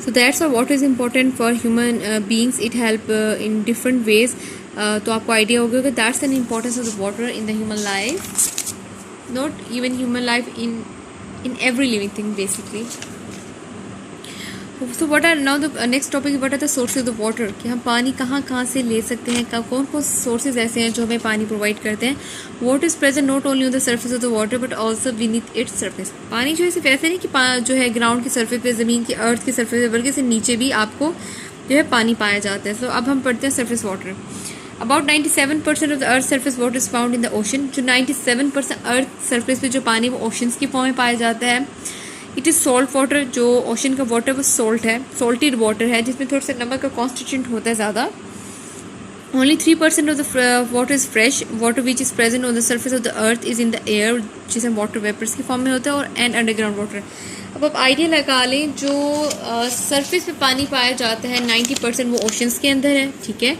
So that's और water is important for human beings, it help in different ways. तो आपको idea होगा कि that's an importance of the water in the human life, not even human life, in every living thing basically. So what are now the next topic, what are the sources of the water, कि हम पानी कहाँ कहाँ से ले सकते हैं, कौन कौन सोर्सेज ऐसे हैं जो हमें पानी प्रोवाइड करते हैं. Water is present not only on the surface of the water but also beneath it's surface. पानी जो है सिर्फ ऐसे नहीं कि जो है ग्राउंड की सर्फेस पे, ज़मीन की अर्थ की सर्फेस पे, बल्कि इससे नीचे भी आपको जो है पानी पाया जाता है. सो अब हम पढ़ते हैं surface water. About 97% of the Earth's surface water is found in the ocean. जो 97% अर्थ सरफेस पे जो पानी वो ओशंस की फॉर्म में पाया जाता है. It is salt water. जो ओशन का वाटर वो सॉल्ट है, सॉल्टेड वाटर है, जिसमें थोड़ा सा नमक का कॉन्स्टिट्यूंट होता है ज़्यादा. Only 3% of the water is fresh water which is present on the surface of the earth is in the air, जिसे वाटर वेपर्स की फॉर्म में होता है, और एंड अंडरग्राउंड वाटर. अब आप आइडिया लगा लें, जो सरफेस पे पानी पाया जाता है 90% वो ओशंस के अंदर है, ठीक है.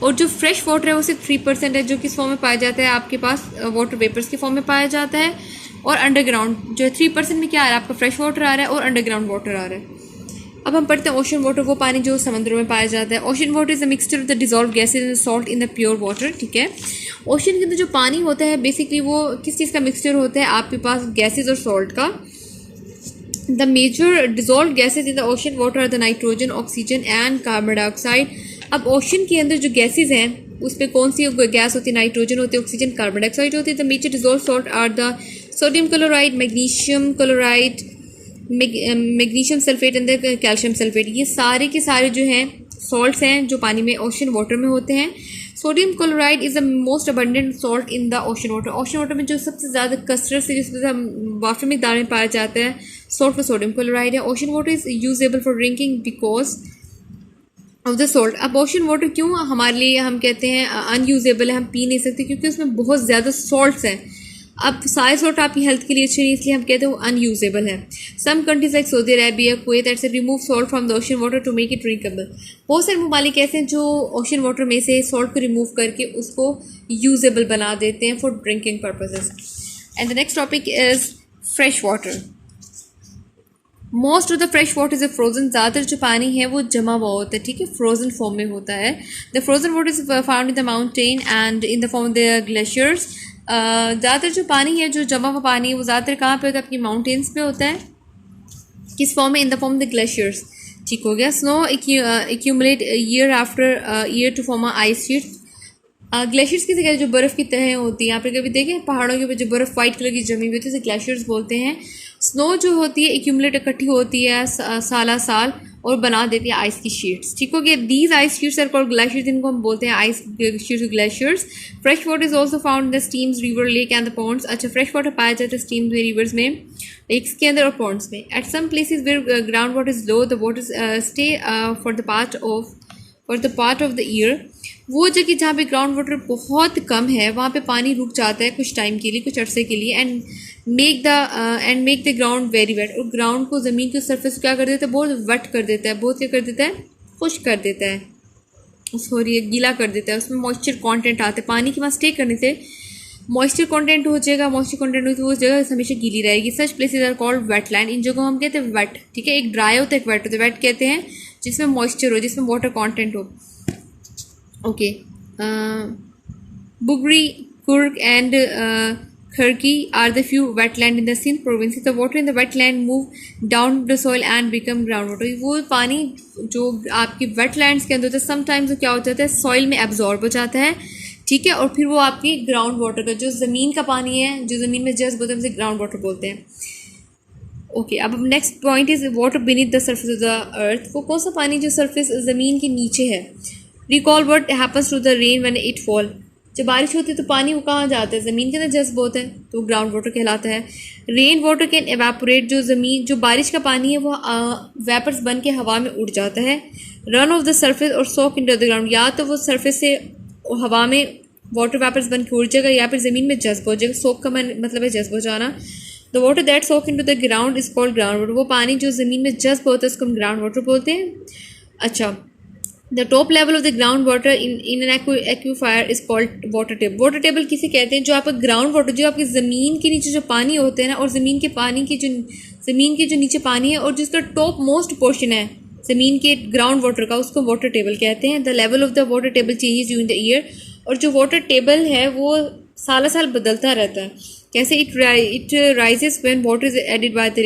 और जो फ्रेश वाटर है वो सिर्फ 3% है, जो किस फॉर्म में पाया जाता है आपके पास वाटर वेपर्स के फॉर्म में पाया जाता है. और अंडरग्राउंड जो है 3% में क्या आ रहा है आपका फ्रेश वाटर आ रहा है और अंडरग्राउंड वाटर आ रहा है. अब हम पढ़ते हैं ओशन वाटर, वो पानी जो समंदरों में पाया जाता है. Ocean water is a mixture of the dissolve gases and salt in the pure water, ठीक है. ओशन के अंदर जो पानी होता है बेसिकली वो किस चीज़ का मिक्सचर होता है आपके पास, गैसेज और सॉल्ट का. The major dissolve gases in the ocean water are the nitrogen, oxygen and carbon dioxide. अब ओशन के अंदर जो गैसेज हैं उस पर कौन सी गैस होती है, नाइट्रोजन होती है, ऑक्सीजन, कार्बन डाइऑक्साइड होती है. The major dissolve salt are the sodium chloride, magnesium chloride, magnesium sulphate and the calcium sulphate. ये सारे के सारे जो हैं सॉल्ट्स हैं जो पानी में ओशन वाटर में होते हैं. Sodium chloride is the most abundant salt in the ocean water. Ocean water में जो सबसे ज़्यादा कसरत से जिसमें वाटर मिकदार में पाया जाता है सॉल्ट वो सोडियम क्लोराइड है. Ocean water is usable for drinking because of the salt. अब ओशन वाटर क्यों हमारे लिए हम कहते हैं अनयूजेबल है, हम पी नहीं सकते, क्योंकि उसमें बहुत ज़्यादा सॉल्ट्स हैं. अब सारे सॉल्ट आपकी हेल्थ के लिए अच्छे नहीं, इसलिए हम कहते हैं वो अनयूजेबल है. Some countries like Saudi Arabia, Kuwait etc remove salt from the ocean water to make it drinkable. बहुत सारे ममालिक ऐसे हैं जो ओशन वाटर में से सॉल्ट को रिमूव करके उसको यूजेबल बना देते हैं for drinking purposes. And the next topic is fresh water. Most of the fresh water is frozen. ज़्यादातर जो पानी है वो जमा हुआ होता है, ठीक है, फ्रोजन फॉर्म में होता है. The frozen water is found in the mountain and in the form of the glaciers. ज़्यादातर जो पानी है जो जमा हुआ पानी है वो ज़्यादातर कहाँ पे होता है, अपनी माउंटेन्स पे होता है. किस फॉर्म में, in the form of the glaciers, ठीक हो गया. Snow accumulate year after year to form ice sheets. Glaciers की जगह जो बर्फ़ की तह होती है, यहाँ पे कभी देखें पहाड़ों के ऊपर जो बर्फ़ वाइट कलर की जमी हुई होती है उसे ग्लेशियर्स बोलते हैं. स्नो जो होती है एक्यूमुलेट इकट्ठी होती है साल साल और बना देती है आइस की शीट्स, ठीक हो गया. These ice sheets are called glaciers, जिनको हम बोलते हैं ice sheets glaciers. Fresh water is also found in the streams, river, lake and the ponds. अच्छा, फ्रेश वाटर पाया जाता है स्ट्रीम्स में, रिवर्स में, लेक्स के अंदर और पॉन्ड्स में. At some places where ground water is low the water stay for the part of the year. वो जगह जहाँ पे ग्राउंड वाटर बहुत कम है वहाँ पे पानी रुक जाता है कुछ टाइम के लिए, कुछ अरसे के लिए. And make the ground very wet. और ग्राउंड को, ज़मीन के सरफेस क्या कर देता है, बहुत वेट कर देता है, बहुत क्या कर देता है, खुश्क कर देता है, सॉरी गीला कर देता है. उसमें मॉइस्चर कंटेंट आता है, पानी के वहाँ स्टे करने से मॉइस्चर कंटेंट हो जाएगा. मॉइस्चर कंटेंट हो तो वो जगह हमेशा गीली रहेगी. Such places are called wetland. इन जगहों हम कहते हैं वेट, ठीक है. एक ड्राई होता है, एक वेट होता है. वेट कहते हैं जिसमें मॉइस्चर हो, जिसमें वाटर कंटेंट हो. Okay. Bugri, Kurg and Kharki are the few wetland in the Sindh province. The water in the wetland move down the soil and become ground water. वो पानी जो आपकी वेटलैंड्स के अंदर होता है समटाइम्स क्या हो जाता है, सॉइल में एब्जॉर्ब हो जाता है, ठीक है. और फिर वो आपकी ग्राउंड वाटर का, जो ज़मीन का पानी है, जो ज़मीन में जज्ब होता है, उसे ग्राउंड वाटर बोलते हैं. ओके. अब next point is water beneath the surface of the earth. वो कौन सा पानी जो सरफेस ज़मीन के नीचे है. Recall what happens to the rain when it fall. जब बारिश होती है तो पानी वो कहाँ जाता है, ज़मीन के अंदर जज्ब होता है, तो ग्राउंड वाटर कहलाता है. Rain water can evaporate. जो बारिश का पानी है वो वेपर्स बन के हवा में उड़ जाता है. रन ऑफ द सर्फेस और सोक इन द ग्राउंड. या तो वो सर्फेस से हवा में वाटर वेपर्स बन के उड़ जाएगा या फिर ज़मीन में जज्ब हो जाएगा. सोक का मतलब है जज्ब हो जाना. The water that soak into the ground is called ground water. वो पानी जो ज़मीन में जज्ब होता है उसको हम ग्राउंड वाटर बोलते हैं. अच्छा. The top level of the ground water in an aquifer is called water table. Water table किसे कहते हैं, जो आपका ग्राउंड वाटर, जो आपकी ज़मीन के नीचे जो पानी होते हैं ना, और ज़मीन के जो नीचे पानी है और जिसका टॉप मोस्ट पोर्शन है ज़मीन के ग्राउंड वाटर का, उसको वाटर टेबल कहते हैं। The level of the water table changes during the year, और जो वाटर टेबल है वो साल साल बदलता रहता है। कैसे? It rises when water is added by the